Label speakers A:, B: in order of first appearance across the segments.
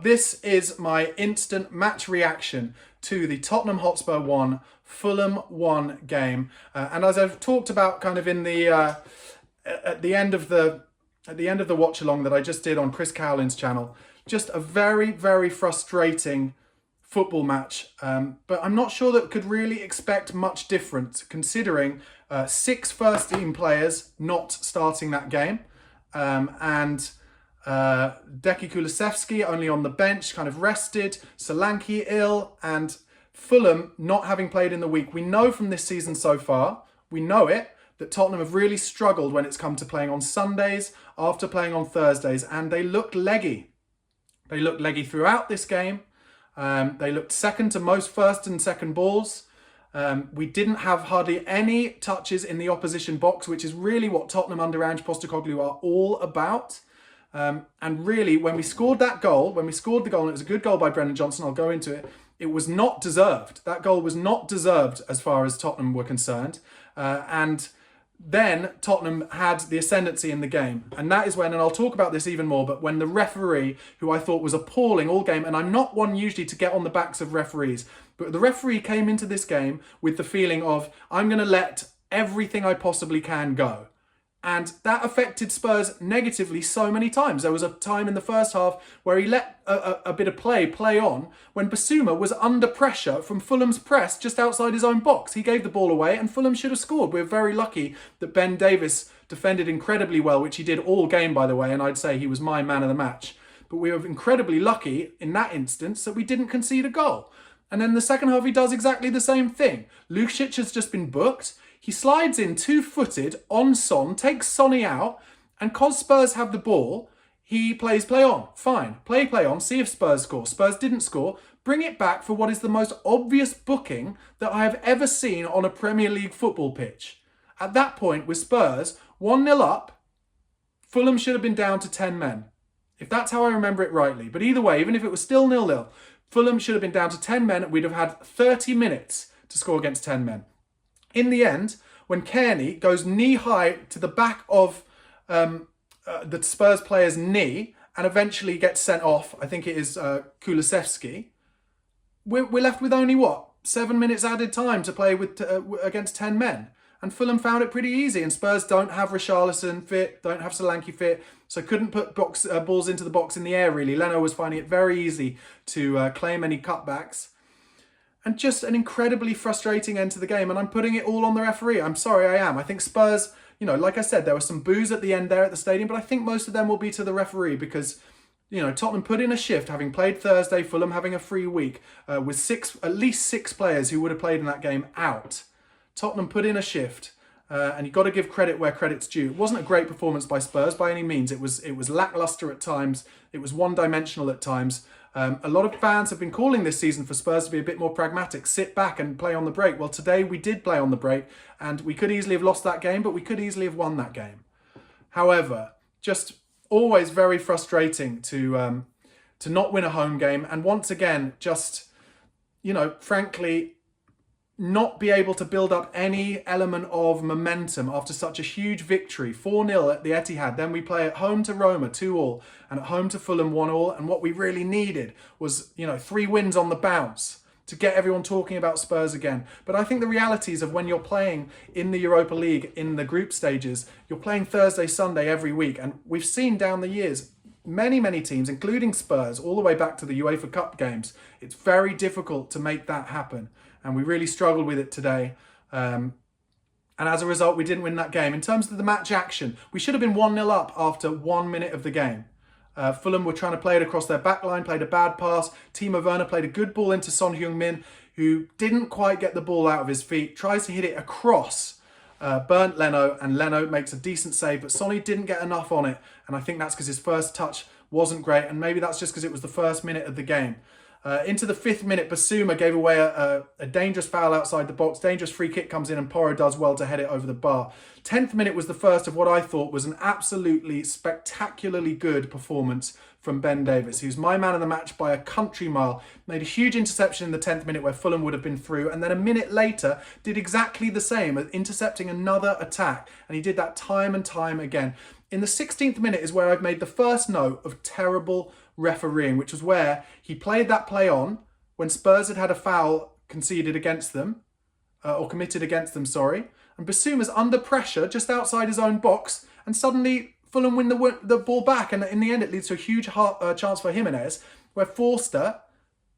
A: This is my instant match reaction to the Tottenham Hotspur 1, Fulham 1 game. And as I've talked about kind of in the at the end of the watch along that I just did on Chris Cowlin's channel, just a very, very frustrating football match. But I'm not sure that we could really expect much difference considering 6 first team players not starting that game. Deki Kulusevski only on the bench, kind of rested, Solanke ill, and Fulham not having played in the week. We know from this season so far, we know it, that Tottenham have really struggled when it's come to playing on Sundays after playing on Thursdays, and they looked leggy. They looked leggy throughout this game. They looked second to most first and second balls. We didn't have hardly any touches in the opposition box, which is really what Tottenham under Ange Postecoglou are all about. And really, when we scored the goal, and it was a good goal by Brennan Johnson, I'll go into it, it was not deserved. That goal was not deserved as far as Tottenham were concerned. And then Tottenham had the ascendancy in the game. And that is when, and I'll talk about this even more, but when the referee, who I thought was appalling all game, and I'm not one usually to get on the backs of referees, but the referee came into this game with the feeling of, I'm going to let everything I possibly can go. And that affected Spurs negatively so many times. There was a time in the first half where he let a bit of play on when Basuma was under pressure from Fulham's press just outside his own box. He gave the ball away and Fulham should have scored. We're very lucky that Ben Davies defended incredibly well, which he did all game, by the way, and I'd say he was my man of the match. But we were incredibly lucky in that instance that we didn't concede a goal. And then the second half, he does exactly the same thing. Lukic has just been booked. He slides in two-footed on Son, takes Sonny out, and cause Spurs have the ball, he plays play on. Fine, play on, see if Spurs score. Spurs didn't score. Bring it back for what is the most obvious booking that I have ever seen on a Premier League football pitch. At that point, with Spurs 1-0 up, Fulham should have been down to 10 men, if that's how I remember it rightly. But either way, even if it was still 0-0, Fulham should have been down to 10 men, and we'd have had 30 minutes to score against 10 men. In the end, when Kearney goes knee-high to the back of the Spurs player's knee and eventually gets sent off, I think it is Kulusevski, we're left with only, 7 minutes added time to play with against 10 men. And Fulham found it pretty easy, and Spurs don't have Richarlison fit, don't have Solanke fit, so couldn't put balls into the box in the air, really. Leno was finding it very easy to claim any cutbacks. And just an incredibly frustrating end to the game. And I'm putting it all on the referee. I'm sorry, I am. I think Spurs, like I said, there was some boos at the end there at the stadium, but I think most of them will be to the referee because, Tottenham put in a shift, having played Thursday, Fulham having a free week, with at least six players who would have played in that game out. Tottenham put in a shift, and you've got to give credit where credit's due. It wasn't a great performance by Spurs by any means. It was lacklustre at times. It was one-dimensional at times. A lot of fans have been calling this season for Spurs to be a bit more pragmatic, sit back and play on the break. Well, today we did play on the break, and we could easily have lost that game, but we could easily have won that game. However, just always very frustrating to not win a home game, and once again, just, frankly, not be able to build up any element of momentum after such a huge victory. 4-0 at the Etihad. Then we play at home to Roma, 2-2, and at home to Fulham, 1-1. And what we really needed was, 3 wins on the bounce to get everyone talking about Spurs again. But I think the realities of when you're playing in the Europa League, in the group stages, you're playing Thursday, Sunday every week. And we've seen down the years, many, many teams, including Spurs, all the way back to the UEFA Cup games, it's very difficult to make that happen. And we really struggled with it today. And as a result, we didn't win that game. In terms of the match action, we should have been 1-0 up after 1 minute of the game. Fulham were trying to play it across their back line, played a bad pass. Timo Werner played a good ball into Son Heung-min, who didn't quite get the ball out of his feet, tries to hit it across, burnt Leno, and Leno makes a decent save, but Sonny didn't get enough on it. And I think that's because his first touch wasn't great, and maybe that's just because it was the first minute of the game. Into the 5th minute, Basuma gave away a dangerous foul outside the box. Dangerous free kick comes in and Porro does well to head it over the bar. 10th minute was the first of what I thought was an absolutely spectacularly good performance from Ben Davies, who's my man of the match by a country mile. Made a huge interception in the 10th minute where Fulham would have been through, and then a minute later did exactly the same, intercepting another attack. And he did that time and time again. In the 16th minute is where I've made the first note of terrible refereeing, which was where he played that play on when Spurs had a foul conceded against them, or committed against them, sorry. And Bissouma's under pressure just outside his own box, and suddenly Fulham win the ball back, and in the end it leads to a huge chance for Jimenez, where Forster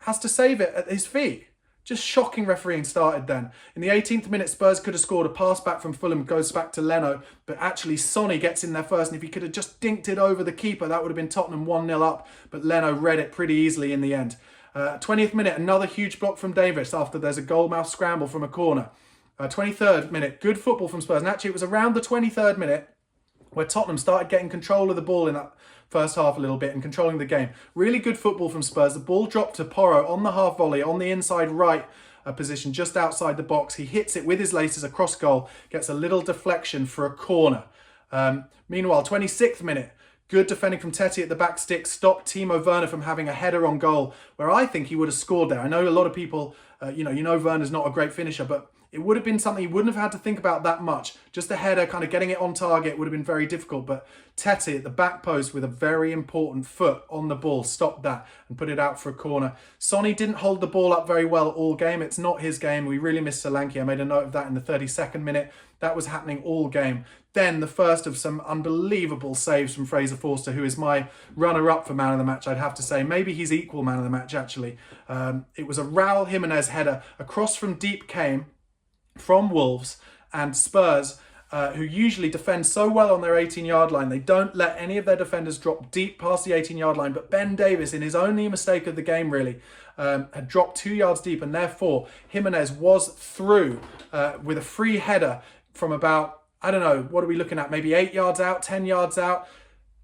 A: has to save it at his feet. Just shocking refereeing started then. In the 18th minute, Spurs could have scored. A pass back from Fulham goes back to Leno, but actually Sonny gets in there first, and if he could have just dinked it over the keeper, that would have been Tottenham 1-0 up, but Leno read it pretty easily in the end. 20th minute, another huge block from Davis after there's a goalmouth scramble from a corner. 23rd minute, good football from Spurs, and actually it was around the 23rd minute where Tottenham started getting control of the ball in that first half a little bit and controlling the game. Really good football from Spurs. The ball dropped to Porro on the half volley, on the inside right position, just outside the box. He hits it with his laces across goal, gets a little deflection for a corner. Meanwhile, 26th minute, good defending from Tete at the back stick, stopped Timo Werner from having a header on goal, where I think he would have scored there. I know a lot of people, you know Werner's not a great finisher, but it would have been something he wouldn't have had to think about that much. Just a header, kind of getting it on target would have been very difficult. But Tete at the back post with a very important foot on the ball stopped that and put it out for a corner. Sonny didn't hold the ball up very well all game. It's not his game. We really missed Solanke. I made a note of that in the 32nd minute. That was happening all game. Then the first of some unbelievable saves from Fraser Forster, who is my runner-up for man of the match, I'd have to say. Maybe he's equal man of the match, actually. It was a Raul Jimenez header. Across from deep came from Wolves, and Spurs, who usually defend so well on their 18-yard line, they don't let any of their defenders drop deep past the 18-yard line. But Ben Davis, in his only mistake of the game really, had dropped 2 yards deep, and therefore Jimenez was through with a free header from about, I don't know, what are we looking at, maybe 8 yards out, 10 yards out,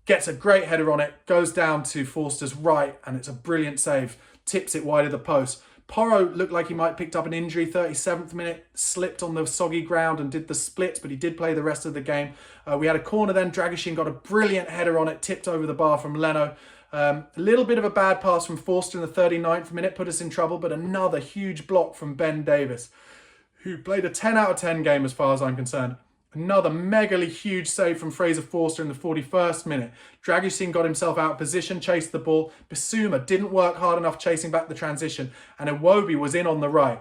A: gets a great header on it, goes down to Forster's right, and it's a brilliant save, tips it wide of the post. Porro looked like he might have picked up an injury. 37th minute, slipped on the soggy ground and did the splits, but he did play the rest of the game. We had a corner then. Dragishin got a brilliant header on it, tipped over the bar from Leno. A little bit of a bad pass from Forster in the 39th minute, put us in trouble, but another huge block from Ben Davis, who played a 10 out of 10 game as far as I'm concerned. Another megally huge save from Fraser Forster in the 41st minute. Dragusin got himself out of position, chased the ball. Bissouma didn't work hard enough chasing back the transition, and Iwobi was in on the right.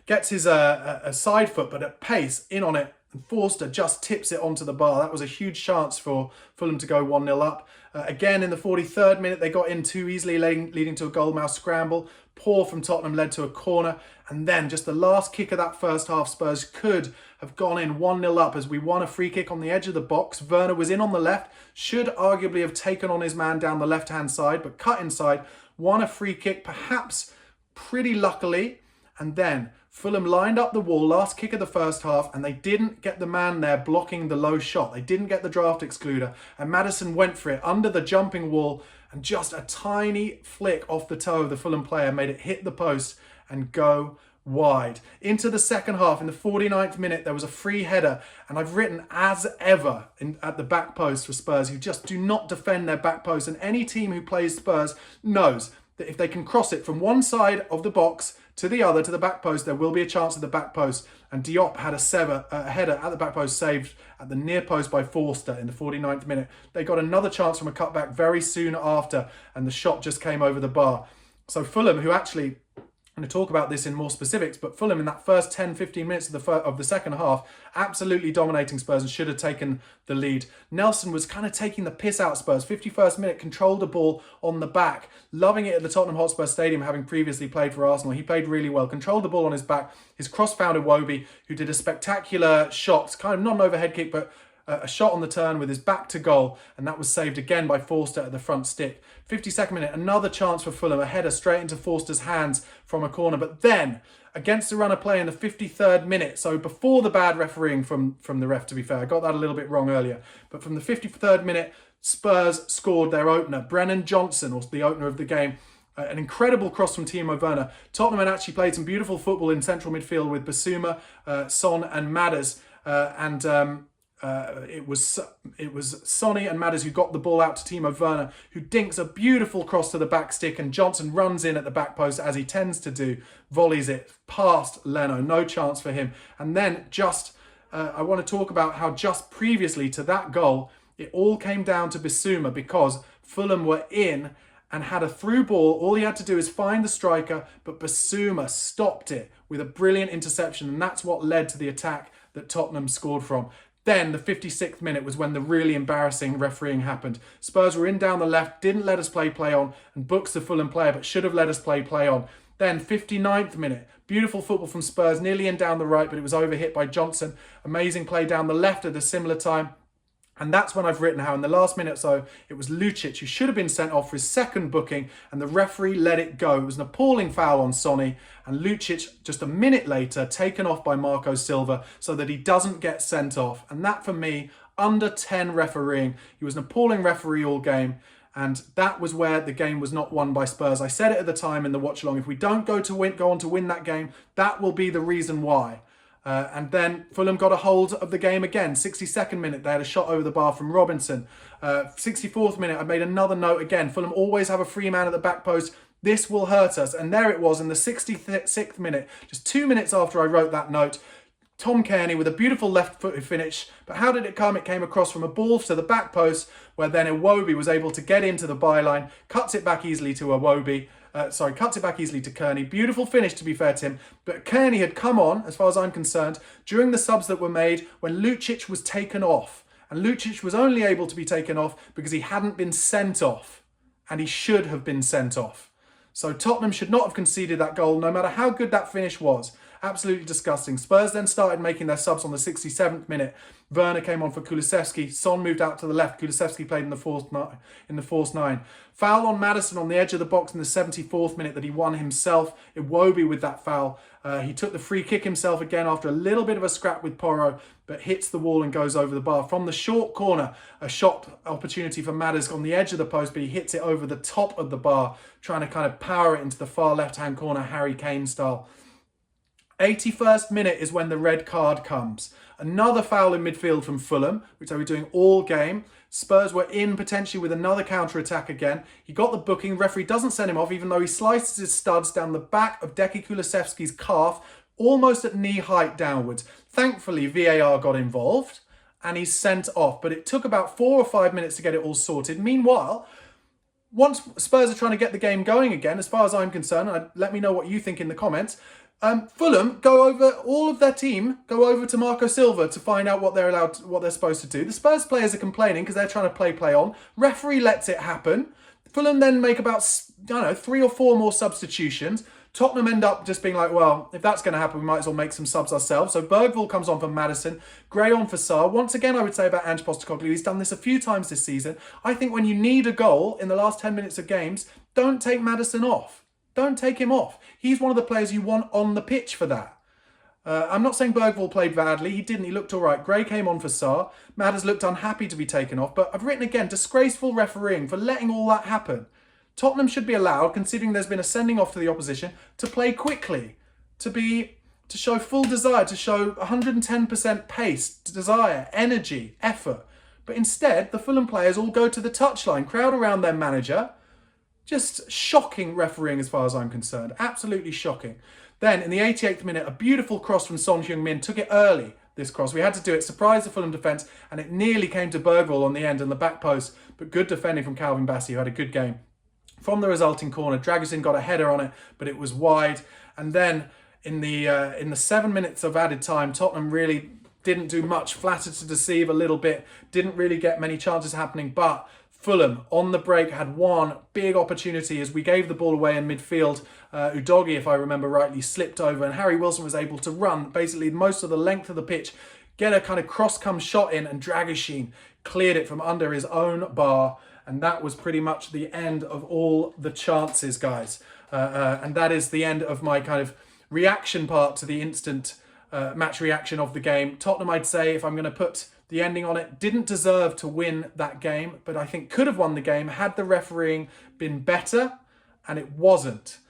A: Gets his a side foot, but at pace, in on it, and Forster just tips it onto the bar. That was a huge chance for Fulham to go 1-0 up. Again, in the 43rd minute, they got in too easily, leading to a goalmouth scramble. Poor from Tottenham led to a corner. And then just the last kick of that first half, Spurs could have gone in 1-0 up as we won a free kick on the edge of the box. Werner was in on the left, should arguably have taken on his man down the left-hand side, but cut inside, won a free kick, perhaps pretty luckily. And then Fulham lined up the wall, last kick of the first half, and they didn't get the man there blocking the low shot. They didn't get the draft excluder, and Maddison went for it under the jumping wall, and just a tiny flick off the toe of the Fulham player made it hit the post and go wide. Into the second half, in the 49th minute, there was a free header, and I've written as ever at the back post for Spurs, who just do not defend their back post, and any team who plays Spurs knows that if they can cross it from one side of the box to the other, to the back post, there will be a chance at the back post. And Diop had a header at the back post saved at the near post by Forster in the 49th minute. They got another chance from a cutback very soon after, and the shot just came over the bar. So Fulham, who actually, I'm going to talk about this in more specifics, but Fulham in that first 10-15 minutes of the second half, absolutely dominating Spurs and should have taken the lead. Nelson was kind of taking the piss out of Spurs. 51st minute, controlled the ball on the back, loving it at the Tottenham Hotspur Stadium, having previously played for Arsenal. He played really well, controlled the ball on his back. His cross found Iwobi, who did a spectacular shot, kind of not an overhead kick, but a shot on the turn with his back to goal, and that was saved again by Forster at the front stick. 52nd minute, another chance for Fulham, a header straight into Forster's hands from a corner, but then against the run of play in the 53rd minute, so before the bad refereeing from the ref, to be fair, I got that a little bit wrong earlier, but from the 53rd minute, Spurs scored their opener. Brennan Johnson was the opener of the game. An incredible cross from Timo Werner. Tottenham had actually played some beautiful football in central midfield with Bissouma, Son and Madders, it was Sonny and Madders who got the ball out to Timo Werner, who dinks a beautiful cross to the back stick, and Johnson runs in at the back post as he tends to do, volleys it past Leno, no chance for him. And then I want to talk about how just previously to that goal, it all came down to Bissouma because Fulham were in and had a through ball. All he had to do is find the striker, but Basuma stopped it with a brilliant interception, and that's what led to the attack that Tottenham scored from. Then the 56th minute was when the really embarrassing refereeing happened. Spurs were in down the left, didn't let us play on, and books the Fulham player, but should have let us play on. Then 59th minute, beautiful football from Spurs, nearly in down the right, but it was overhit by Johnson. Amazing play down the left at a similar time. And that's when I've written how in the last minute or so, it was Lucic who should have been sent off for his second booking, and the referee let it go. It was an appalling foul on Sonny, and Lucic just a minute later taken off by Marco Silva so that he doesn't get sent off. And that for me, under 10 refereeing. He was an appalling referee all game, and that was where the game was not won by Spurs. I said it at the time in the watch along, if we don't go on to win that game, that will be the reason why. And then Fulham got a hold of the game again. 62nd minute, they had a shot over the bar from Robinson. 64th minute, I made another note again. Fulham always have a free man at the back post. This will hurt us. And there it was in the 66th minute, just 2 minutes after I wrote that note. Tom Cairney with a beautiful left-footed finish. But how did it come? It came across from a ball to the back post, where then Iwobi was able to get into the byline, cuts it back easily to Iwobi. Cuts it back easily to Kearney. Beautiful finish, to be fair to him. But Kearney had come on, as far as I'm concerned, during the subs that were made when Lucic was taken off. And Lucic was only able to be taken off because he hadn't been sent off. And he should have been sent off. So Tottenham should not have conceded that goal, no matter how good that finish was. Absolutely disgusting. Spurs then started making their subs on the 67th minute. Werner came on for Kulusevski. Son moved out to the left. Kulusevski played in the false nine. Foul on Maddison on the edge of the box in the 74th minute that he won himself. Iwobi with that foul. He took the free kick himself again after a little bit of a scrap with Porro, but hits the wall and goes over the bar. From the short corner, a shot opportunity for Maddison on the edge of the post, but he hits it over the top of the bar, trying to kind of power it into the far left-hand corner, Harry Kane style. 81st minute is when the red card comes. Another foul in midfield from Fulham, which they were doing all game. Spurs were in potentially with another counter-attack again. He got the booking. Referee doesn't send him off, even though he slices his studs down the back of Deki Kulusevski's calf, almost at knee height downwards. Thankfully, VAR got involved and he's sent off. But it took about 4 or 5 minutes to get it all sorted. Meanwhile, once Spurs are trying to get the game going again, as far as I'm concerned, and let me know what you think in the comments, Fulham all of their team go over to Marco Silva to find out what they're supposed to do. The Spurs players are complaining because they're trying to play on. Referee lets it happen. Fulham then make about, 3 or 4 more substitutions. Tottenham end up just being like, well, if that's going to happen, we might as well make some subs ourselves. So Bergvall comes on for Maddison, Gray on for Sarr. Once again, I would say about Ange Postecoglou, he's done this a few times this season. I think when you need a goal in the last 10 minutes of games, don't take Maddison off. Don't take him off. He's one of the players you want on the pitch for that. I'm not saying Bergvall played badly. He didn't. He looked all right. Gray came on for Sarr. Madders looked unhappy to be taken off. But I've written again, disgraceful refereeing for letting all that happen. Tottenham should be allowed, considering there's been a sending off to the opposition, to play quickly, to show full desire, to show 110% pace, desire, energy, effort. But instead, the Fulham players all go to the touchline, crowd around their manager. Just shocking refereeing as far as I'm concerned. Absolutely shocking. Then, in the 88th minute, a beautiful cross from Son Heung-min. Took it early, this cross. We had to do it, surprised the Fulham defence, and it nearly came to Bergvall on the end and the back post. But good defending from Calvin Bassey, who had a good game. From the resulting corner, Dragusin got a header on it, but it was wide. And then, in the 7 minutes of added time, Tottenham really didn't do much. Flattered to deceive a little bit. Didn't really get many chances happening, but Fulham, on the break, had one big opportunity as we gave the ball away in midfield. Udogie, if I remember rightly, slipped over and Harry Wilson was able to run basically most of the length of the pitch, get a kind of cross-come shot in, and Dragusin cleared it from under his own bar. And that was pretty much the end of all the chances, guys. And that is the end of my kind of reaction part to the instant match reaction of the game. Tottenham, I'd say, if I'm going to put the ending on it, didn't deserve to win that game, but I think could have won the game had the refereeing been better, and it wasn't.